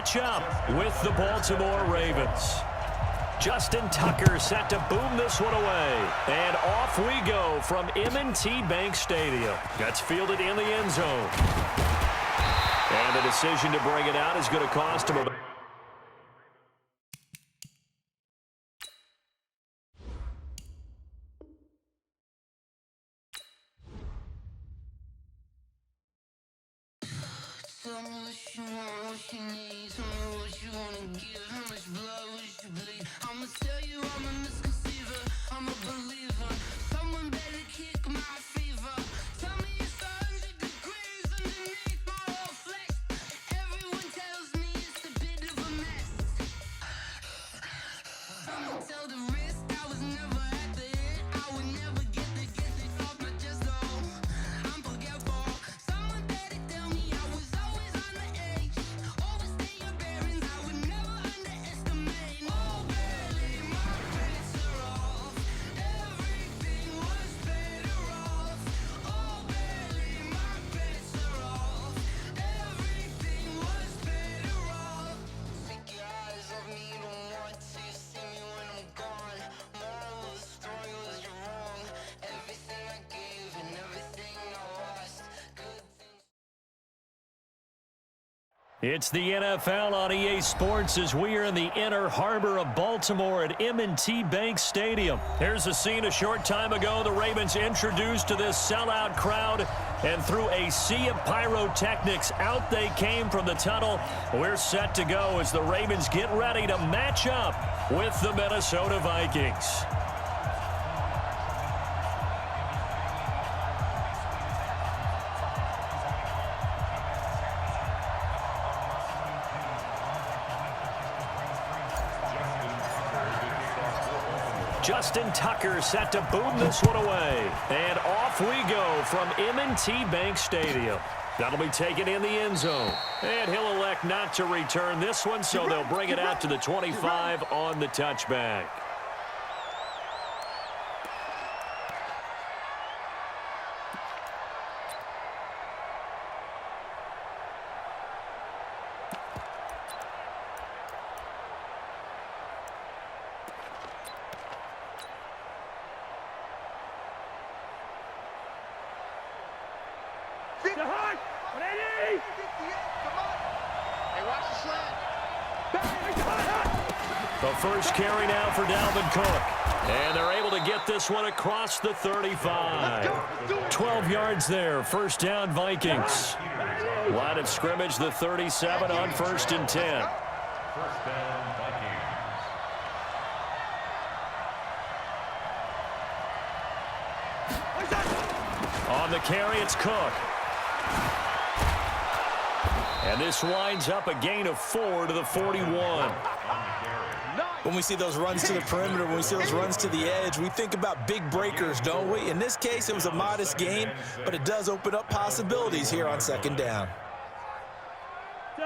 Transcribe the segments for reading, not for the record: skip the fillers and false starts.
match up with the Baltimore Ravens. Justin Tucker set to boom this one away. And off we go from M&T Bank Stadium. That's fielded in the end zone. And the decision to bring it out is going to cost him about... Tell me what you want, what you need. Tell me what you wanna give. How much blood would you bleed? I'ma tell you I'm a misconceiver. I'm a believer. Someone better kick my fever. Tell me it's 100 degrees underneath my whole flesh. Everyone tells me it's a bit of a mess. I'ma tell the risk I was never at the end. I would never get it off my chest though. I'm forgetful. Someone better tell me I was always on the edge. Overstay your bearings, I would never underestimate. Oh, barely, my credits are off. Everything was better off. Oh, barely, my credits are off. Everything was better off. Take your eyes off me, don't want to see me when I'm gone. Moral of the story was you're wrong. Everything I gave and everything I lost. Good things. It's the NFL on EA Sports as we are in the inner harbor of Baltimore at M&T Bank Stadium. Here's a scene a short time ago. The Ravens introduced to this sellout crowd, and through a sea of pyrotechnics, out they came from the tunnel. We're set to go as the Ravens get ready to match up with the Minnesota Vikings. Justin Tucker set to boom this one away. And off we go from M&T Bank Stadium. That'll be taken in the end zone. And he'll elect not to return this one, so they'll bring it out to the 25 on the touchback. The first carry now for Dalvin Cook. And they're able to get this one across the 35. 12 yards there. First down, Vikings. Line of scrimmage, the 37 on 1st and 10. First down, Vikings. On the carry, it's Cook. And this winds up a gain of 4 to the 41. When we see those runs to the perimeter, when we see those runs to the edge, we think about big breakers, don't we? In this case, it was a modest gain, but it does open up possibilities here on 2nd down.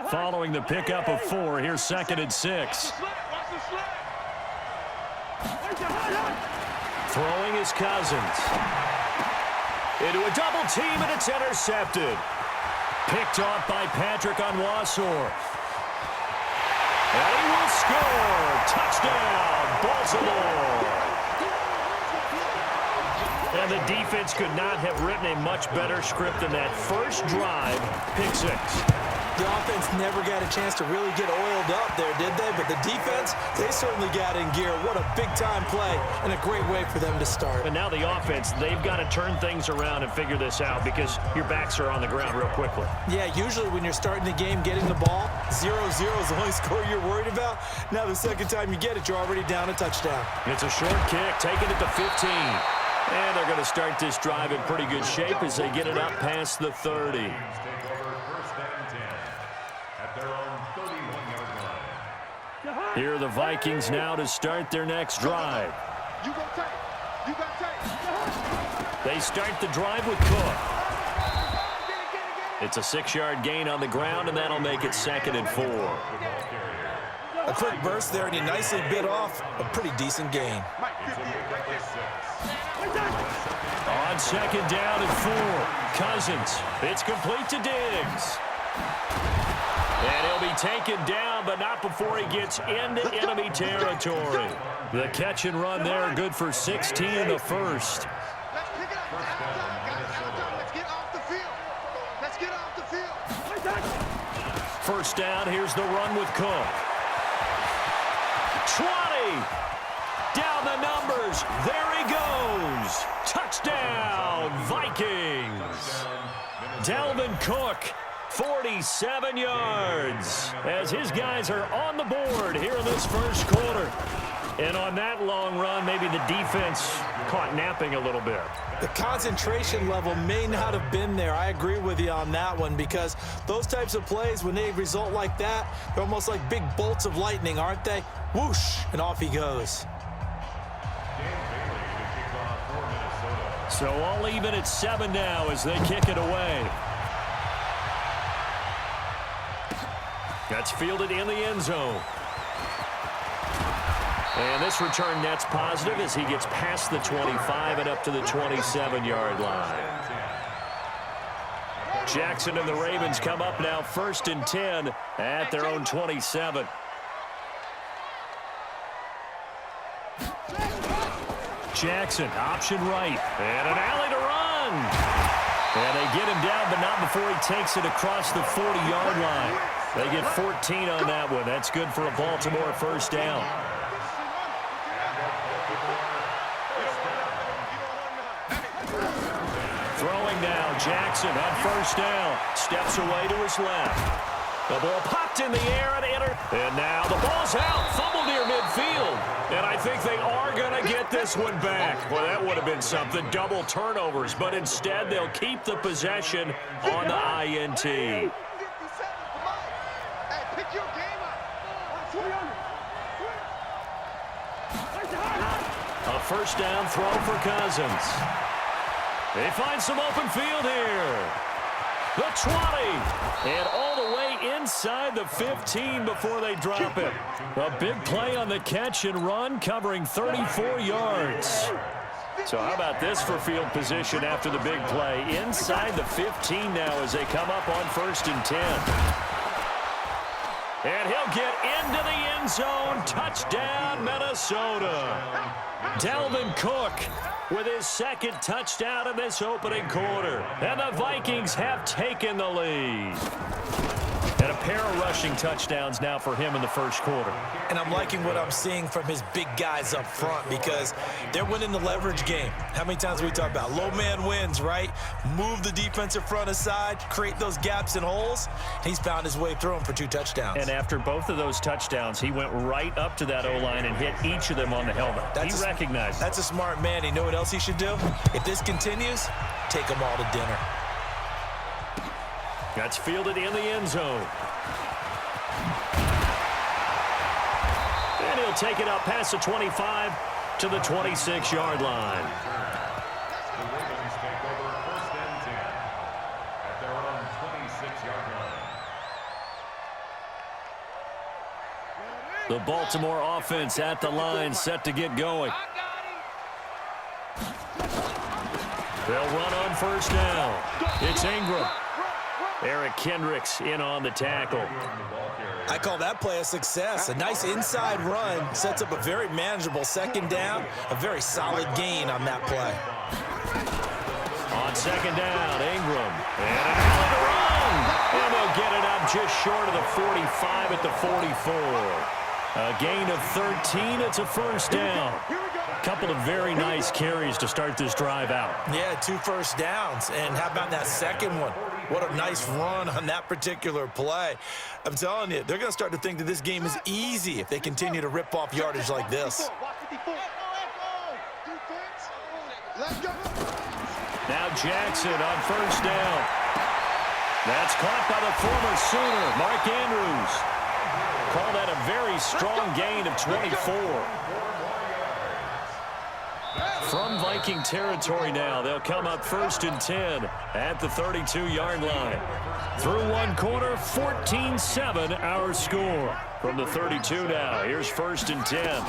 Following the pickup of 4, here's 2nd and 6. Throwing is Cousins. Into a double team, and it's intercepted. Picked off by Patrick on Wassor. And he will score. Touchdown, Baltimore. And the defense could not have written a much better script than that first drive, pick 6. The offense never got a chance to really get oiled up there, did they? But the defense, they certainly got in gear. What a big-time play and a great way for them to start. And now the offense, they've got to turn things around and figure this out because your backs are on the ground real quickly. Yeah, usually when you're starting the game getting the ball, 0-0 is the only score you're worried about. Now the second time you get it, you're already down a touchdown. It's a short kick, taking it to 15. And they're going to start this drive in pretty good shape as they get it up past the 30. Here are the Vikings now to start their next drive. They start the drive with Cook. It's a 6-yard gain on the ground, and that'll make it 2nd and 4. A quick burst there, and he nicely bit off a pretty decent gain. On 2nd down and 4, Cousins. It's complete to Diggs. And he'll be taken down, but not before he gets into enemy territory. The catch and run there, good for 16 in the first. Let's pick it up. Let's get off the field. Let's get off the field. First down, here's the run with Cook. 20. Down the numbers. There he goes. Touchdown, Vikings. Dalvin Cook, 47 yards, as his guys are on the board here in this first quarter. And on that long run, maybe the defense caught napping a little bit. The concentration level may not have been there. I agree with you on that one, because those types of plays, when they result like that, they're almost like big bolts of lightning, aren't they? Whoosh, and off he goes. So all even at 7 now as they kick it away. That's fielded in the end zone. And this return net's positive as he gets past the 25 and up to the 27-yard line. Jackson and the Ravens come up now 1st and 10 at their own 27. Jackson, option right, and an alley to run. And they get him down, but not before he takes it across the 40-yard line. They get 14 on that one. That's good for a Baltimore first down. Throwing now, Jackson on first down. Steps away to his left. The ball popped in the air and and now the ball's out. Fumble near midfield. And I think they are going to get this one back. Well, that would have been something. Double turnovers. But instead, they'll keep the possession on the INT. A first down throw for Cousins. They find some open field here. The 20, and all the way inside the 15 before they drop it. A big play on the catch and run, covering 34 yards. So how about this for field position after the big play? Inside the 15 now as they come up on 1st and 10. And he'll get into the end zone. Touchdown, Minnesota. Dalvin Cook with his second touchdown in this opening quarter. And the Vikings have taken the lead. And a pair of rushing touchdowns now for him in the first quarter. And I'm liking what I'm seeing from his big guys up front, because they're winning the leverage game. How many times we talk about low man wins, right? Move the defensive front aside, create those gaps and holes. He's found his way through them for 2 touchdowns. And after both of those touchdowns, he went right up to that O-line and hit each of them on the helmet. He recognized it. That's a smart man. You know what else he should do? If this continues, take them all to dinner. That's fielded in the end zone. And he'll take it up past the 25 to the 26-yard line. The Ravens take over 1st and 10 at their own 26-yard line. The Baltimore offense at the line, set to get going. They'll run on 1st down. It's Ingram. Eric Kendricks in on the tackle. I call that play a success. A nice inside run sets up a very manageable 2nd down. A very solid gain on that play. On 2nd down, Ingram. And an alley to run. And they'll get it up just short of the 45 at the 44. A gain of 13. It's a first down. Couple of very nice carries to start this drive out. Yeah, 2 first downs. And how about that second one? What a nice run on that particular play. I'm telling you, they're going to start to think that this game is easy if they continue to rip off yardage like this. Now Jackson on 1st down. That's caught by the former Sooner, Mark Andrews. Call that a very strong gain of 24. From Viking territory now, they'll come up 1st and 10 at the 32-yard line. Through 1 quarter, 14-7 our score. From the 32 now, here's 1st and 10.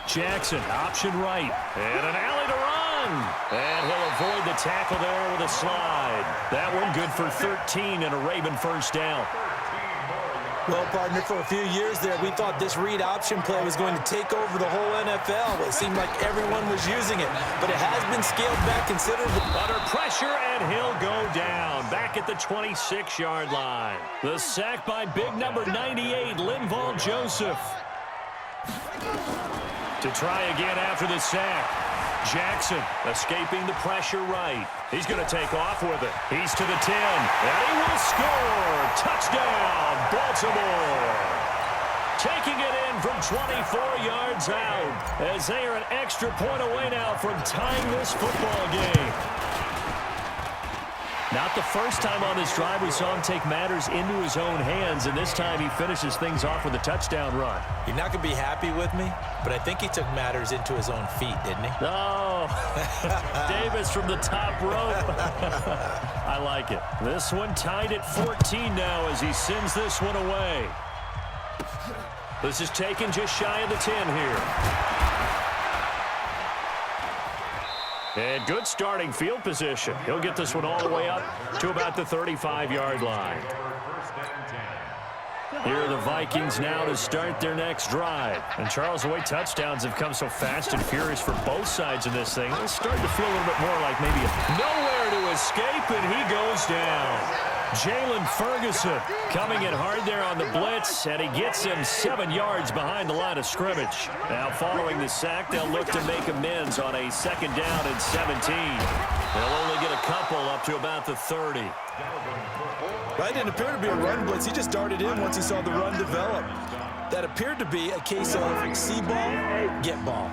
Jackson, option right, and an alley to run. And he'll avoid the tackle there with a slide. That one good for 13 and a Raven first down. Well, partner, for a few years there, we thought this read option play was going to take over the whole NFL. It seemed like everyone was using it, but it has been scaled back considerably. Under pressure, and he'll go down. Back at the 26-yard line. The sack by big number 98, Linval Joseph. To try again after the sack. Jackson escaping the pressure right. He's going to take off with it. He's to the 10, and he will score. Touchdown, Baltimore. Taking it in from 24 yards out as they are an extra point away now from tying this football game. Not the first time on this drive we saw him take matters into his own hands, and this time he finishes things off with a touchdown run. You're not going to be happy with me, but I think he took matters into his own feet, didn't he? Oh, Davis from the top rope. I like it. This one tied at 14 now as he sends this one away. This is taken just shy of the 10 here. And good starting field position. He'll get this one all the way up to about the 35-yard line. Here are the Vikings now to start their next drive. And Charles, the way touchdowns have come so fast and furious for both sides of this thing, it's starting to feel a little bit more like maybe nowhere to escape, and he goes down. Jalen Ferguson coming in hard there on the blitz, and he gets him 7 yards behind the line of scrimmage. Now following the sack, they'll look to make amends on a 2nd down and 17. They'll only get a couple up to about the 30. That didn't appear to be a run blitz. He just darted in once he saw the run develop. That appeared to be a case of see ball, get ball.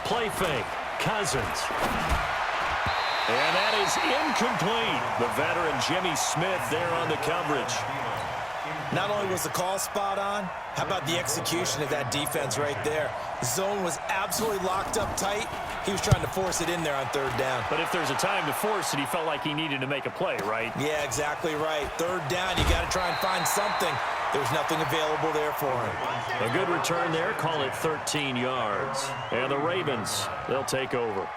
Play fake, Cousins. And that is incomplete. The veteran Jimmy Smith there on the coverage. Not only was the call spot on, how about the execution of that defense right there? The zone was absolutely locked up tight. He was trying to force it in there on 3rd down. But if there's a time to force it, he felt like he needed to make a play, right? Yeah, exactly right. 3rd down, you got to try and find something. There's nothing available there for him. A good return there, call it 13 yards. And the Ravens, they'll take over.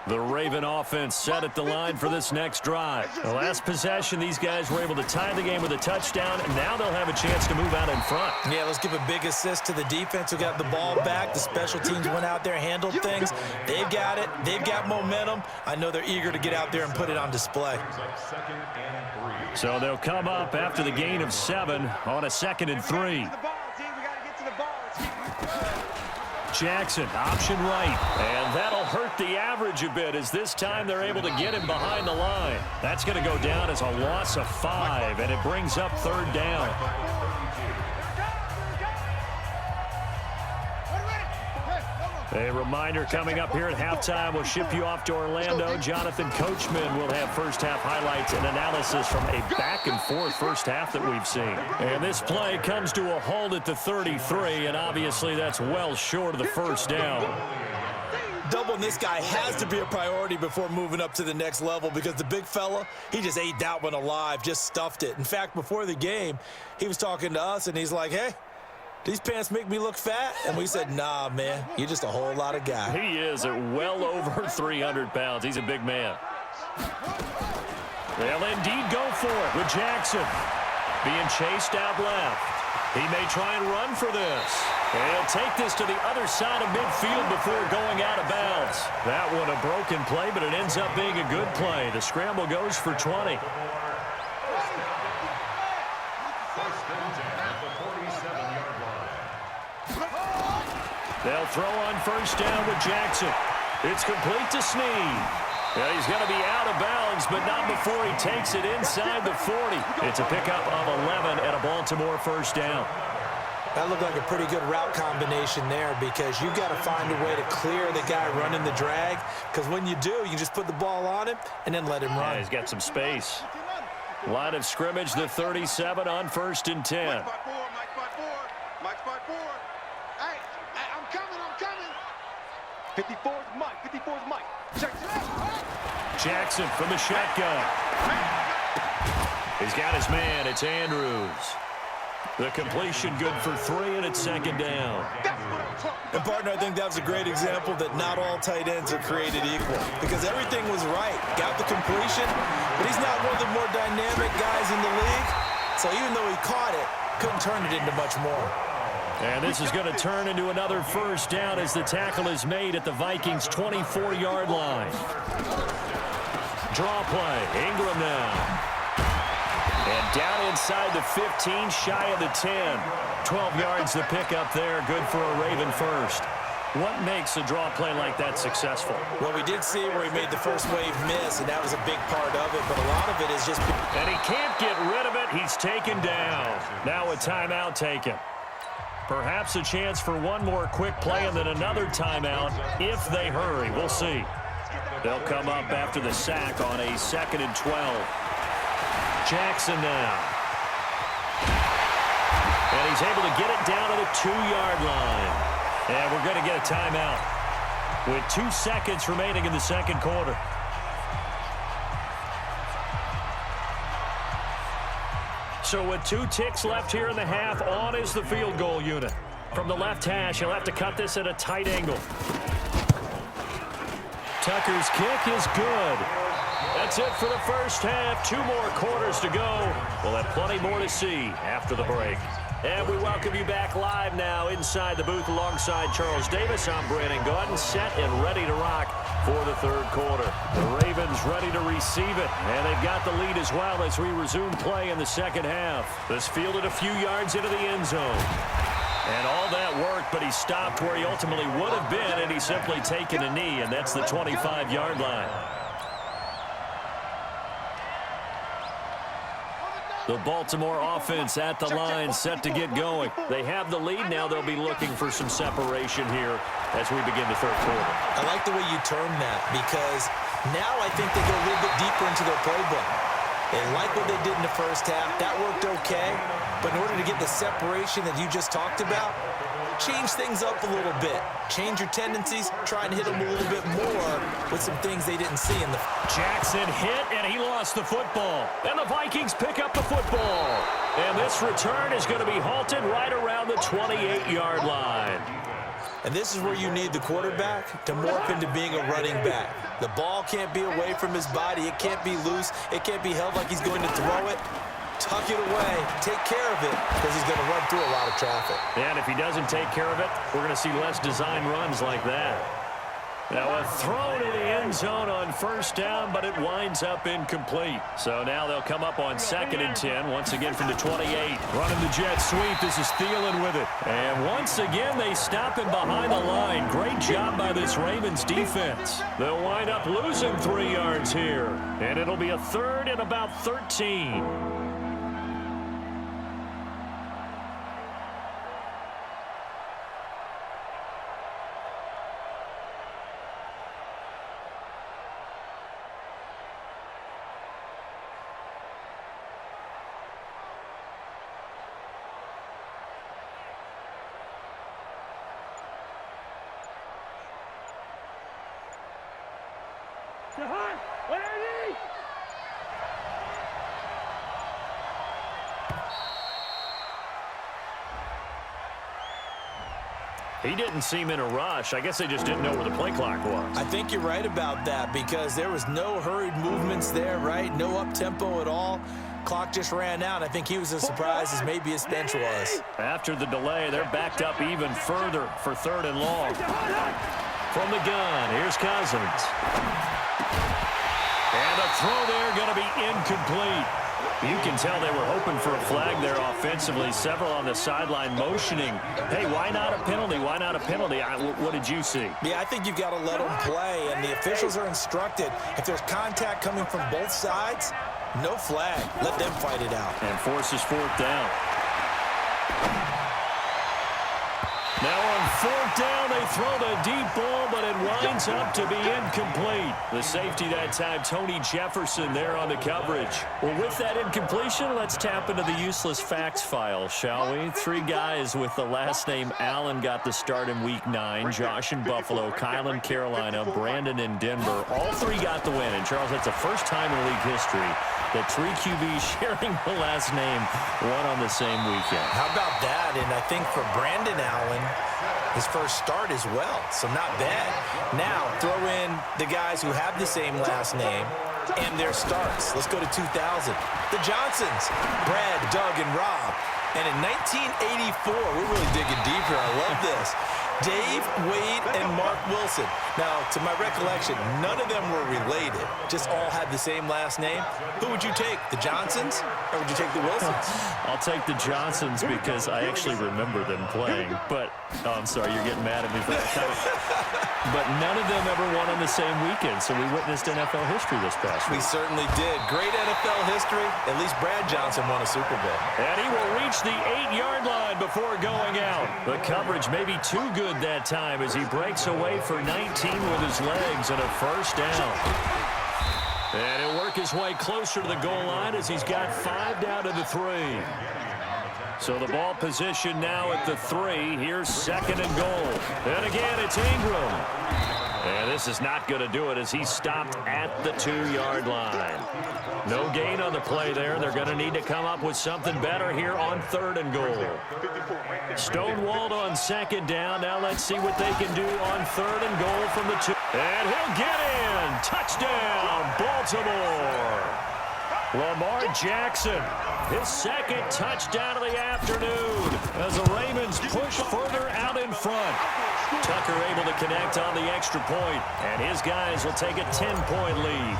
The Raven offense set at the line for this next drive. The last possession, these guys were able to tie the game with a touchdown, and now they'll have a chance to move out in front. Yeah, let's give a big assist to the defense who got the ball back. The special teams went out there, handled things. They've got it. They've got momentum. I know they're eager to get out there and put it on display. So they'll come up after the gain of 7 on a 2nd and 3. Jackson, option right, and that'll hurt the average a bit as this time they're able to get him behind the line. That's going to go down as a loss of 5, and it brings up 3rd down. A reminder coming up here at halftime, we'll ship you off to Orlando. Jonathan Coachman will have first-half highlights and analysis from a back-and-forth first half that we've seen. And this play comes to a halt at the 33, and obviously that's well short of the 1st down. Doubling this guy has to be a priority before moving up to the next level because the big fella, he just ate that one alive, just stuffed it. In fact, before the game, he was talking to us, and he's like, hey, these pants make me look fat? And we said, nah, man, you're just a whole lot of guy. He is at well over 300 pounds. He's a big man. They'll indeed go for it with Jackson. Being chased out left. He may try and run for this. And he'll take this to the other side of midfield before going out of bounds. That one a broken play, but it ends up being a good play. The scramble goes for 20. They'll throw on 1st down with Jackson. It's complete to Snead. Yeah, he's going to be out of bounds, but not before he takes it inside the 40. It's a pickup of 11 and a Baltimore 1st down. That looked like a pretty good route combination there because you've got to find a way to clear the guy running the drag because when you do, you just put the ball on him and then let him run. Yeah, he's got some space. Line of scrimmage, the 37 on 1st and 10. Mike's by 4. Hey, I'm coming. 54's Mike. 54's Mike. Check it out. Jackson from the shotgun. He's got his man. It's Andrews. The completion good for 3, and it's second down. And, partner, I think that was a great example that not all tight ends are created equal because everything was right. Got the completion, but he's not one of the more dynamic guys in the league. So even though he caught it, couldn't turn it into much more. And this is going to turn into another first down as the tackle is made at the Vikings' 24-yard line. Draw play. Ingram now. And down inside the 15, shy of the 10. 12 yards to pick up there. Good for a Raven first. What makes a draw play like that successful? Well, we did see where he made the first wave miss, and that was a big part of it. But a lot of it is just... And he can't get rid of it. He's taken down. Now a timeout taken. Perhaps a chance for one more quick play and then another timeout if they hurry. We'll see. They'll come up after the sack on a 2nd and 12. Jackson now. And he's able to get it down to the 2-yard line. And we're going to get a timeout with 2 seconds remaining in the second quarter. So with 2 ticks left here in the half, on is the field goal unit. From the left hash, he'll have to cut this at a tight angle. Tucker's kick is good. That's it for the first half. 2 more quarters to go. We'll have plenty more to see after the break. And we welcome you back live now inside the booth alongside Charles Davis. I'm Brandon Gordon, set and ready to rock for the third quarter. The Ravens ready to receive it, and they've got the lead as well as we resume play in the second half. This fielded a few yards into the end zone. And all that worked, but he stopped where he ultimately would have been, and he's simply taken a knee, and that's the 25-yard line. The Baltimore offense at the line, set to get going. They have the lead. Now they'll be looking for some separation here as we begin the third quarter. I like the way you term that because now I think they go a little bit deeper into their playbook. They like what they did in the first half. That worked okay. But in order to get the separation that you just talked about, change things up a little bit. Change your tendencies. Try and hit them a little bit more with some things they didn't see in the... Jackson hit, and he lost the football. And the Vikings pick up the football. And this return is going to be halted right around the 28-yard line. And this is where you need the quarterback to morph into being a running back. The ball can't be away from his body. It can't be loose. It can't be held like he's going to throw it. Tuck it away. Take care of it because he's going to run through a lot of traffic. And if he doesn't take care of it, we're going to see less design runs like that. Now a throw to the end zone on first down, but it winds up incomplete. So now they'll come up on 2nd and 10, once again from the 28. Running the jet sweep. This is Thielen with it. And once again, they stop him behind the line. Great job by this Ravens defense. They'll wind up losing 3 yards here. And it'll be a 3rd and about 13. He didn't seem in a rush. I guess they just didn't know where the play clock was. I think you're right about that because there was no hurried movements there, right? No up-tempo at all. Clock just ran out. I think he was as surprised as maybe his bench was. After the delay, they're backed up even further for 3rd and long. From the gun, here's Cousins. And a throw there going to be incomplete. You can tell they were hoping for a flag there offensively. Several on the sideline motioning. Hey, why not a penalty? Why not a penalty? What did you see? Yeah, I think you've got to let them play, and the officials are instructed. If there's contact coming from both sides, no flag. Let them fight it out. And forces 4th down. Now on fourth down, they throw the deep ball, but it winds up to be incomplete. The safety that time, Tony Jefferson, there on the coverage. Well, with that incompletion, let's tap into the useless facts file, shall we? 3 guys with the last name Allen got the start in Week 9. Josh in Buffalo, Kyle in Carolina, Brandon in Denver. All 3 got the win. And, Charles, that's the first time in league history that 3 QBs sharing the last name won on the same weekend. How about that? And I think for Brandon Allen, his first start as well, so not bad. Now, throw in the guys who have the same last name and their starts. Let's go to 2000. The Johnsons, Brad, Doug, and Rob. And in 1984, we're really digging deep here. I love this. Dave, Wade, and Mark Wilson. Now, to my recollection, none of them were related. Just all had the same last name. Who would you take, the Johnsons, or would you take the Wilsons? I'll take the Johnsons because I actually remember them playing. But, oh, I'm sorry, you're getting mad at me for that comment. But none of them ever won on the same weekend, so we witnessed NFL history this past week. We certainly did. Great NFL history. At least Brad Johnson won a Super Bowl. And he will reach the 8-yard line before going out. The coverage may be too good that time as he breaks away for 19 with his legs and a first down. And he'll work his way closer to the goal line as he's got 5 down to the 3. So the ball position now at the 3. Here's 2nd and goal. And again, it's Ingram. And this is not going to do it as he's stopped at the 2-yard line. No gain on the play there. They're going to need to come up with something better here on 3rd and goal. Stonewalled on 2nd down. Now let's see what they can do on 3rd and goal from the 2. And he'll get in. Touchdown, Baltimore. Lamar Jackson, his 2nd touchdown of the afternoon as the Ravens push further out in front. Tucker able to connect on the extra point, and his guys will take a 10-point lead.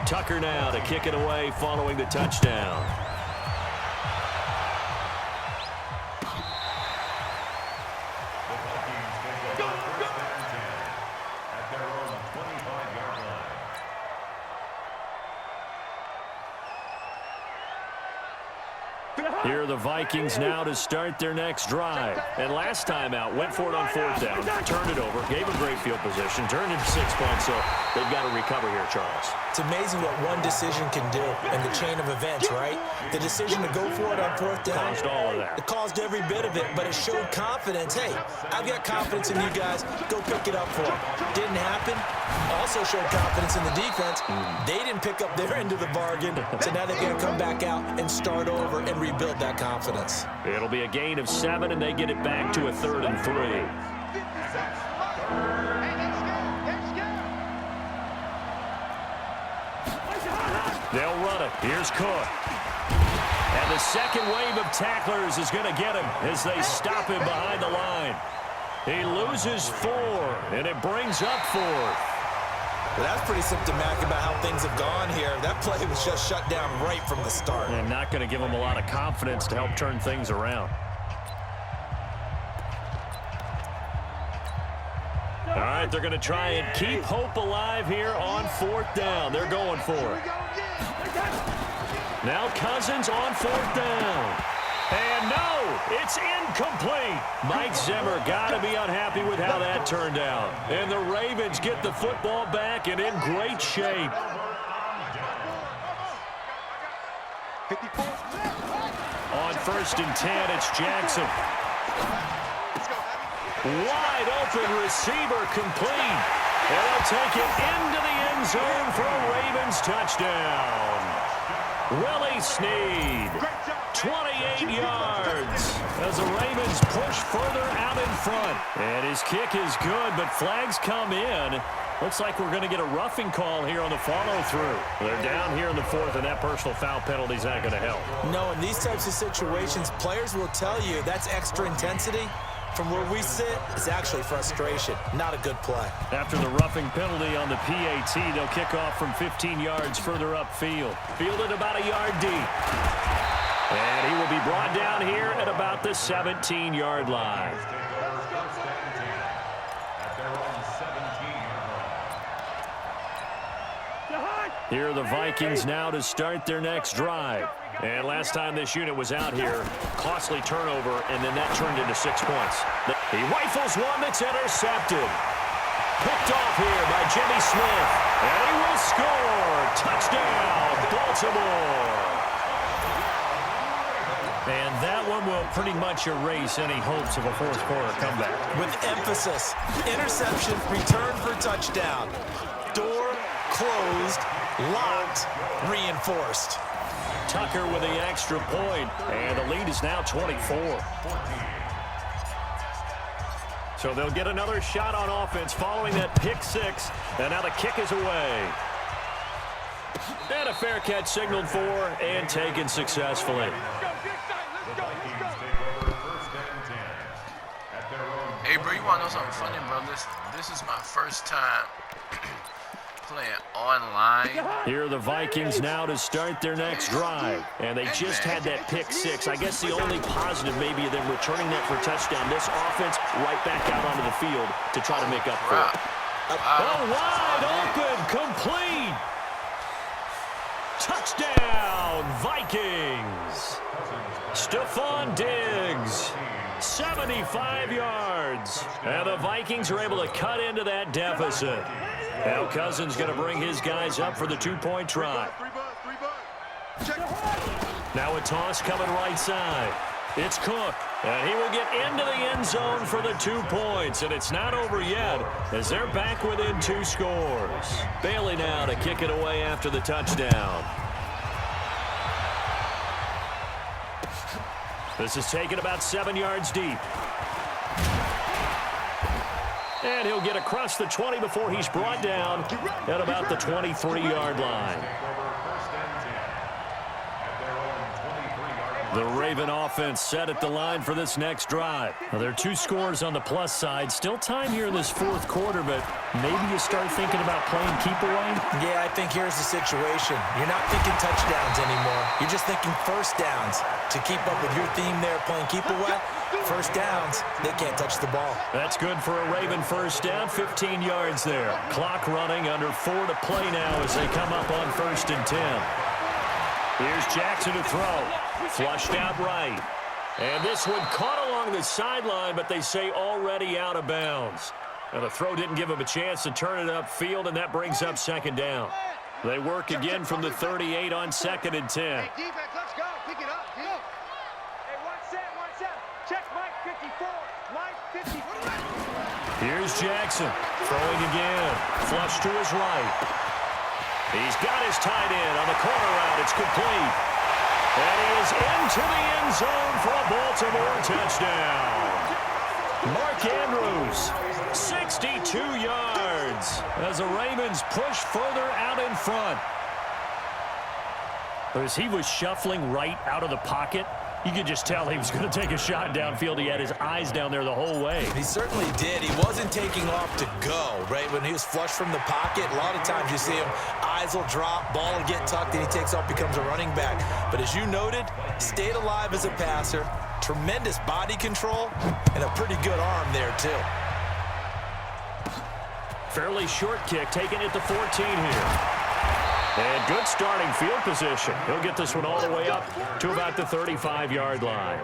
Tucker now to kick it away following the touchdown. Here are the Vikings now to start their next drive. And last time out, went for it on 4th down, turned it over, gave a great field position, turned into 6 points, so they've got to recover here, Charles. It's amazing what one decision can do in the chain of events, right? The decision to go for it on 4th down. Caused all of that. It caused every bit of it, but it showed confidence. Hey, I've got confidence in you guys. Go pick it up for them. Didn't happen. Also showed confidence in the defense. They didn't pick up their end of the bargain, so now they're going to come back out and start over and rebuild that confidence. It'll be a gain of 7, and they get it back to a 3rd and 3. They'll run it. Here's Cook. And the second wave of tacklers is going to get him as they stop him behind the line. He loses 4, and it brings up 4th. Well, that's pretty symptomatic about how things have gone here. That play was just shut down right from the start. And not going to give him a lot of confidence to help turn things around. All right, they're going to try and keep hope alive here on 4th down. They're going for it. Now Cousins on 4th down. And no, it's incomplete. Mike Zimmer got to be unhappy with how that turned out. And the Ravens get the football back and in great shape. On 1st and 10, it's Jackson. Wide open receiver complete. And they'll take it into the end zone for a Ravens touchdown. Willie Snead, 28 yards as the Ravens push further out in front. And his kick is good, but flags come in. Looks like we're going to get a roughing call here on the follow-through. They're down here in the 4th, and that personal foul penalty is not going to help. No, in these types of situations, players will tell you that's extra intensity. From where we sit, it's actually frustration. Not a good play. After the roughing penalty on the PAT, they'll kick off from 15 yards further upfield. Fielded about a yard deep. And he will be brought down here at about the 17-yard line. Here are the Vikings now to start their next drive. And last time this unit was out here, costly turnover, and then that turned into 6 points. He rifles one that's intercepted. Picked off here by Jimmy Smith. And he will score. Touchdown, Baltimore. And that one will pretty much erase any hopes of a fourth quarter comeback. With emphasis, interception, return for touchdown. Door closed, locked, reinforced. Tucker with the extra point, and the lead is now 24. So they'll get another shot on offense following that pick six, and now the kick is away. And a fair catch signaled for and taken successfully. Hey, bro, you want to know something funny, bro? Listen, this is my first time playing online. Here are the Vikings now to start their next drive. And they just had that pick six. I guess the only positive maybe of them returning that for a touchdown. This offense right back out onto the field to try to make up for it. Oh, wide open, complete. Touchdown, Vikings. Stephon Diggs. 75 yards. And the Vikings are able to cut into that deficit. Now Cousins going to bring his guys up for the two-point try. Now a toss coming right side. It's Cook. And he will get into the end zone for the 2 points. And it's not over yet as they're back within 2 scores. Bailey now to kick it away after the touchdown. This is taken about 7 yards deep. And he'll get across the 20 before he's brought down at about the 23-yard line. The Raven offense set at the line for this next drive. Now, there are 2 scores on the plus side. Still time here in this fourth quarter, but maybe you start thinking about playing keep away? Yeah, I think here's the situation. You're not thinking touchdowns anymore. You're just thinking first downs. To keep up with your theme there, playing keep away, first downs, they can't touch the ball. That's good for a Raven first down, 15 yards there. Clock running, under 4 to play now as they come up on 1st and 10. Here's Jackson to throw. Flushed out right. And this one caught along the sideline, but they say already out of bounds. Now the throw didn't give him a chance to turn it upfield, and that brings up 2nd down. They work again from the 38 on 2nd and 10. Hey, defense, let's go. Pick it up. Go. Hey, one set. Check Mike 54. Mike 54. Here's Jackson throwing again. Flush to his right. He's got his tight end on the corner route. It's complete. And he is into the end zone for a Baltimore touchdown. Mark Andrews, 62 yards as the Ravens push further out in front. As he was shuffling right out of the pocket, you could just tell he was going to take a shot downfield. He had his eyes down there the whole way. He certainly did. He wasn't taking off to go, right? When he was flush from the pocket, a lot of times you see him, eyes will drop, ball will get tucked, and he takes off, becomes a running back. But as you noted, stayed alive as a passer, tremendous body control, and a pretty good arm there, too. Fairly short kick, taken at the 14 here. And good starting field position. He'll get this one all the way up to about the 35-yard line.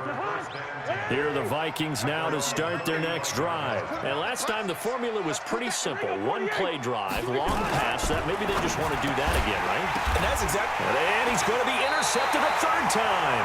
Here are the Vikings now to start their next drive. And last time the formula was pretty simple. One-play drive, long pass. That maybe they just want to do that again, right? And that's exactly. And he's going to be intercepted a 3rd time.